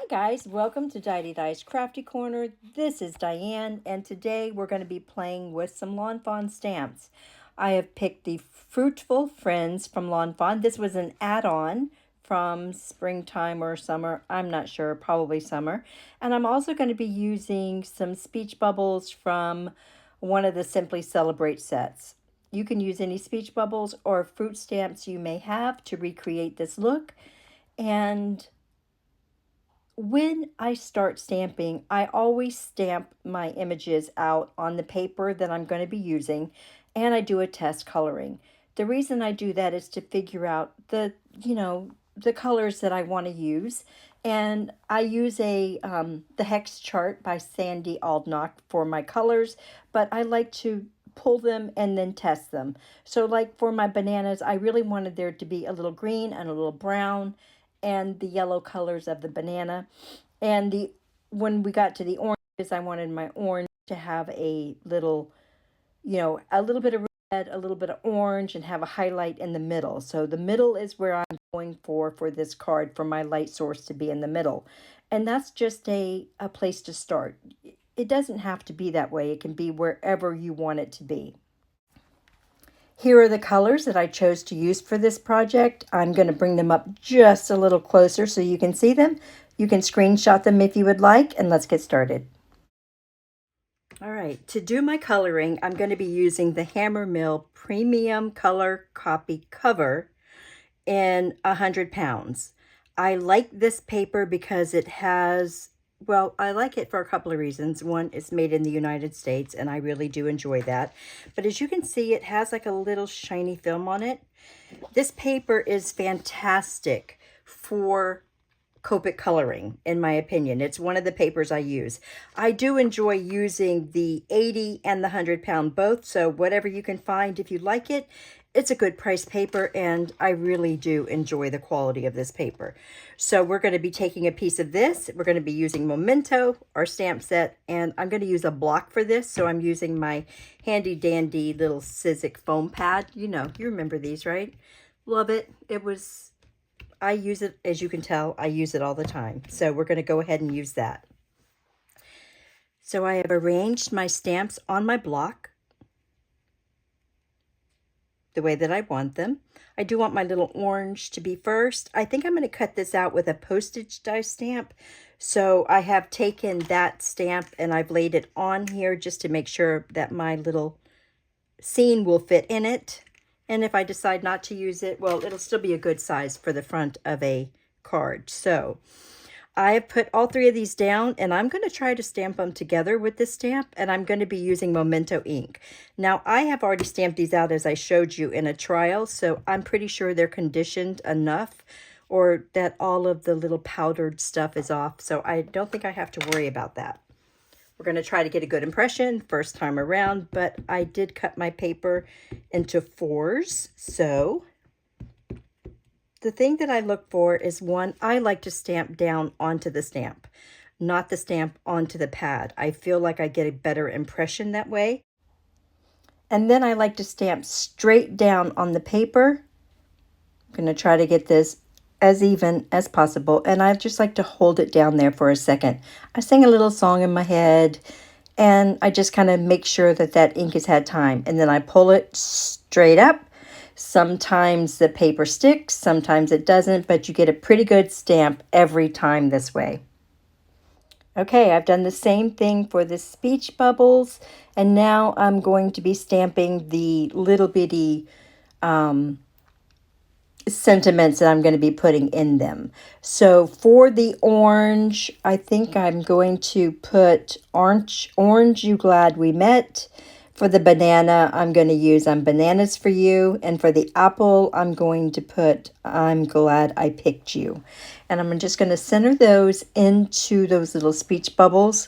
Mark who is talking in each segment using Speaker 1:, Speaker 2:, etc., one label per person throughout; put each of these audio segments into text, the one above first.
Speaker 1: Hi guys, welcome to Didedi's Crafty Corner. This is Diane, and today we're going to be playing with some Lawn Fawn stamps. I have picked the Fruitful Friends from Lawn Fawn. This was an add-on from springtime or summer. I'm not sure, probably summer. And I'm also going to be using some speech bubbles from one of the Simply Celebrate sets. You can use any speech bubbles or fruit stamps you may have to recreate this look. And when I start stamping, I always stamp my images out on the paper that I'm going to be using, and I do a test coloring. The reason I do that is to figure out the colors that I want to use. And I use the hex chart by Sandy Aldnock for my colors, but I like to pull them and then test them. So like for my bananas, I really wanted there to be a little green and a little brown and the yellow colors of the banana. And when we got to the oranges, I wanted my orange to have a little, a little bit of red, a little bit of orange, and have a highlight in the middle. So the middle is where I'm going for this card, for my light source to be in the middle. And that's just a place to start. It doesn't have to be that way. It can be wherever you want it to be. Here are the colors that I chose to use for this project. I'm going to bring them up just a little closer so you can see them. You can screenshot them if you would like, and let's get started. All right, to do my coloring, I'm going to be using the Hammermill Premium Color Copy Cover in 100 pounds. I like this paper because it has, well, I like it for a couple of reasons. One, it's made in the United States, and I really do enjoy that. But as you can see, it has like a little shiny film on it. This paper is fantastic for copic coloring, in my opinion. It's one of the papers I use. I do enjoy using the 80 and the 100-pound both, so whatever you can find, if you like it, it's a good price paper, and I really do enjoy the quality of this paper. So we're going to be taking a piece of this. We're going to be using Memento, our stamp set, and I'm going to use a block for this, so I'm using my handy dandy little Sizzix foam pad. You remember these, right? Love it. I use it, as you can tell, I use it all the time. So we're going to go ahead and use that. So I have arranged my stamps on my block the way that I want them. I do want my little orange to be first. I think I'm going to cut this out with a postage die stamp. So I have taken that stamp and I've laid it on here just to make sure that my little scene will fit in it. And if I decide not to use it, well, it'll still be a good size for the front of a card. So I have put all three of these down, and I'm going to try to stamp them together with this stamp, and I'm going to be using Memento ink. Now, I have already stamped these out as I showed you in a trial, so I'm pretty sure they're conditioned enough, or that all of the little powdered stuff is off, so I don't think I have to worry about that. We're going to try to get a good impression first time around, but I did cut my paper into 4s. So the thing that I look for is, one, I like to stamp down onto the stamp, not the stamp onto the pad. I feel like I get a better impression that way. And then I like to stamp straight down on the paper. I'm going to try to get this as even as possible, and I just like to hold it down there for a second. I sing a little song in my head, and I just kind of make sure that that ink has had time, and then I pull it straight up. Sometimes the paper sticks, sometimes it doesn't, but you get a pretty good stamp every time this way. Okay, I've done the same thing for the speech bubbles, and now I'm going to be stamping the little bitty sentiments that I'm going to be putting in them. So for the orange, I think I'm going to put orange you glad we met. For the banana, I'm going to use I'm bananas for you. And for the apple, I'm going to put I'm glad I picked you. And I'm just going to center those into those little speech bubbles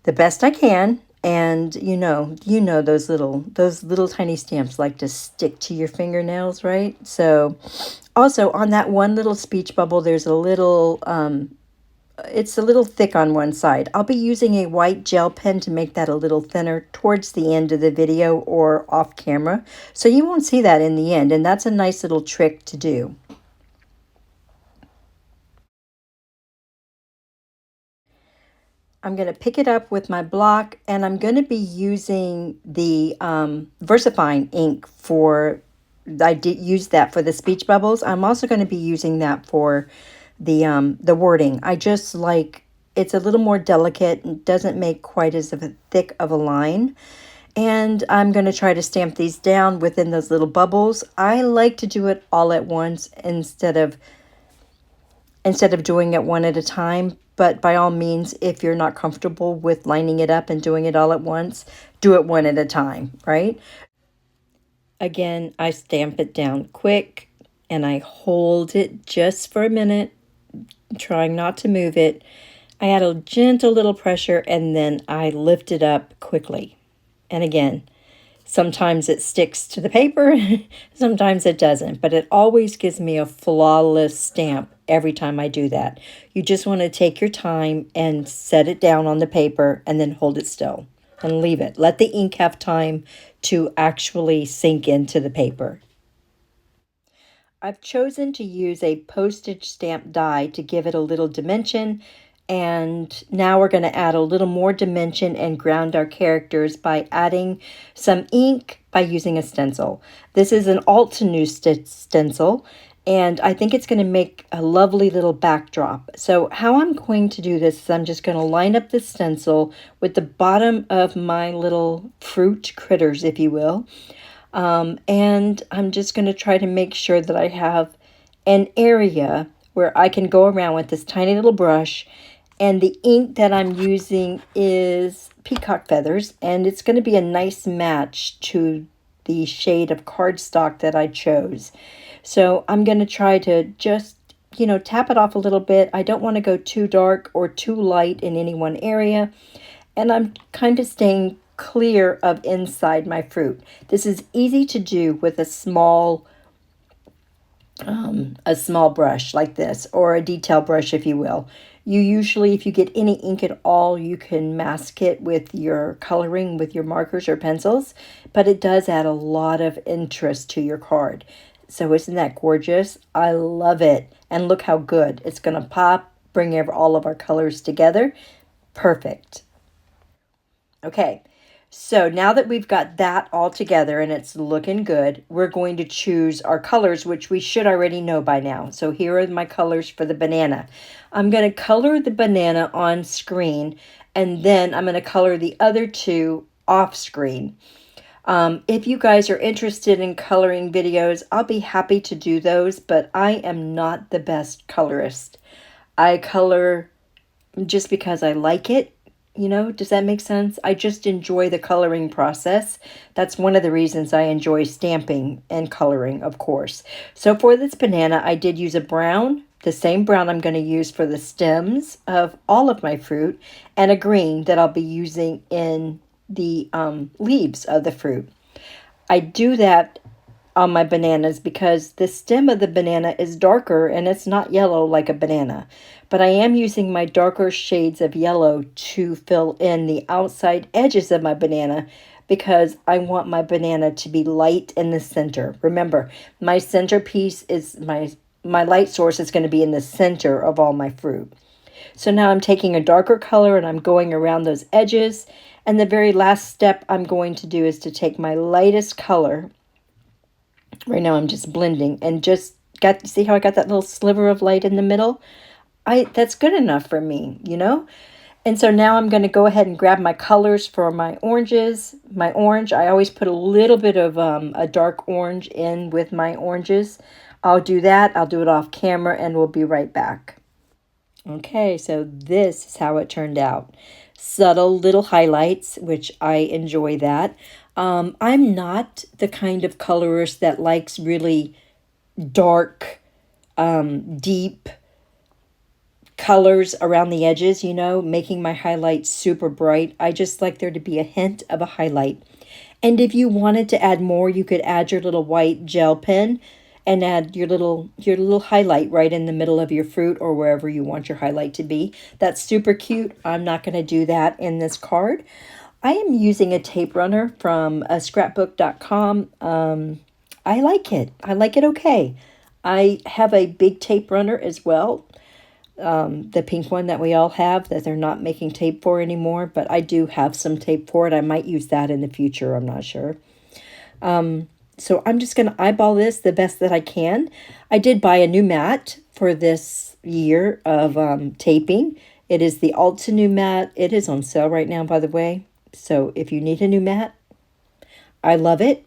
Speaker 1: the best I can. And you know those little tiny stamps like to stick to your fingernails, right? So also on that one little speech bubble, there's a little it's a little thick on one side. I'll be using a white gel pen to make that a little thinner towards the end of the video or off camera, so you won't see that in the end, and that's a nice little trick to do. I'm going to pick it up with my block, and I'm going to be using the VersaFine ink for, I did use that for the speech bubbles. I'm also going to be using that for the wording. I just like, it's a little more delicate and doesn't make quite as thick of a line. And I'm going to try to stamp these down within those little bubbles. I like to do it all at once instead of doing it one at a time. But by all means, if you're not comfortable with lining it up and doing it all at once, do it one at a time, right? Again, I stamp it down quick and I hold it just for a minute, trying not to move it. I add a gentle little pressure and then I lift it up quickly. And again, sometimes it sticks to the paper, sometimes it doesn't, but it always gives me a flawless stamp every time I do that. You just want to take your time and set it down on the paper and then hold it still and leave it. Let the ink have time to actually sink into the paper. I've chosen to use a postage stamp die to give it a little dimension. And now we're going to add a little more dimension and ground our characters by adding some ink by using a stencil. This is an alt-to-new stencil, and I think it's going to make a lovely little backdrop. So how I'm going to do this is I'm just going to line up the stencil with the bottom of my little fruit critters, if you will. And I'm just going to try to make sure that I have an area where I can go around with this tiny little brush. And the ink that I'm using is peacock feathers, and it's going to be a nice match to the shade of cardstock that I chose. So I'm going to try to just, tap it off a little bit. I don't want to go too dark or too light in any one area. And I'm kind of staying clear of inside my fruit. This is easy to do with a small brush like this, or a detail brush, if you will. You usually, if you get any ink at all, you can mask it with your coloring, with your markers or pencils, but it does add a lot of interest to your card. So isn't that gorgeous? I love it. And look how good. It's going to pop, bring all of our colors together. Perfect. Okay. So now that we've got that all together and it's looking good, we're going to choose our colors, which we should already know by now. So here are my colors for the banana. I'm going to color the banana on screen, and then I'm going to color the other two off screen. If you guys are interested in coloring videos, I'll be happy to do those, but I am not the best colorist. I color just because I like it. Does that make sense? I just enjoy the coloring process. That's one of the reasons I enjoy stamping and coloring, of course. So for this banana, I did use a brown, the same brown I'm going to use for the stems of all of my fruit, and a green that I'll be using in the leaves of the fruit. I do that on my bananas because the stem of the banana is darker and it's not yellow like a banana. But I am using my darker shades of yellow to fill in the outside edges of my banana because I want my banana to be light in the center. Remember, my centerpiece is my light source is going to be in the center of all my fruit. So now I'm taking a darker color and I'm going around those edges. And the very last step I'm going to do is to take my lightest color. Right now I'm just blending and just see how I got that little sliver of light in the middle? That's good enough for me, And so now I'm going to go ahead and grab my colors for my oranges. My orange, I always put a little bit of a dark orange in with my oranges. I'll do that. I'll do it off camera and we'll be right back. Okay, so this is how it turned out. Subtle little highlights, which I enjoy that. I'm not the kind of colorist that likes really dark, deep colors around the edges, making my highlights super bright. I just like there to be a hint of a highlight. And if you wanted to add more, you could add your little white gel pen and add your little highlight right in the middle of your fruit or wherever you want your highlight to be. That's super cute. I'm not going to do that in this card. I am using a tape runner from scrapbook.com. I like it. I like it okay. I have a big tape runner as well. the pink one that we all have that they're not making tape for anymore, but I do have some tape for it. I might use that in the future. I'm not sure. So I'm just going to eyeball this the best that I can. I did buy a new mat for this year of taping. It is the Ulta new mat. It is on sale right now, by the way. So if you need a new mat, I love it.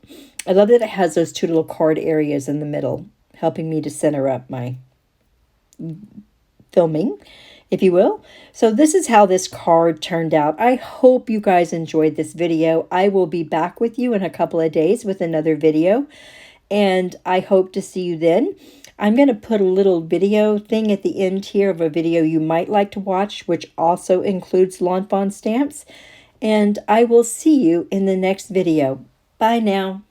Speaker 1: I love that it has those two little card areas in the middle, helping me to center up my filming, if you will. So this is how this card turned out. I hope you guys enjoyed this video. I will be back with you in a couple of days with another video, and I hope to see you then. I'm going to put a little video thing at the end here of a video you might like to watch, which also includes Lawn Fawn stamps. And I will see you in the next video. Bye now.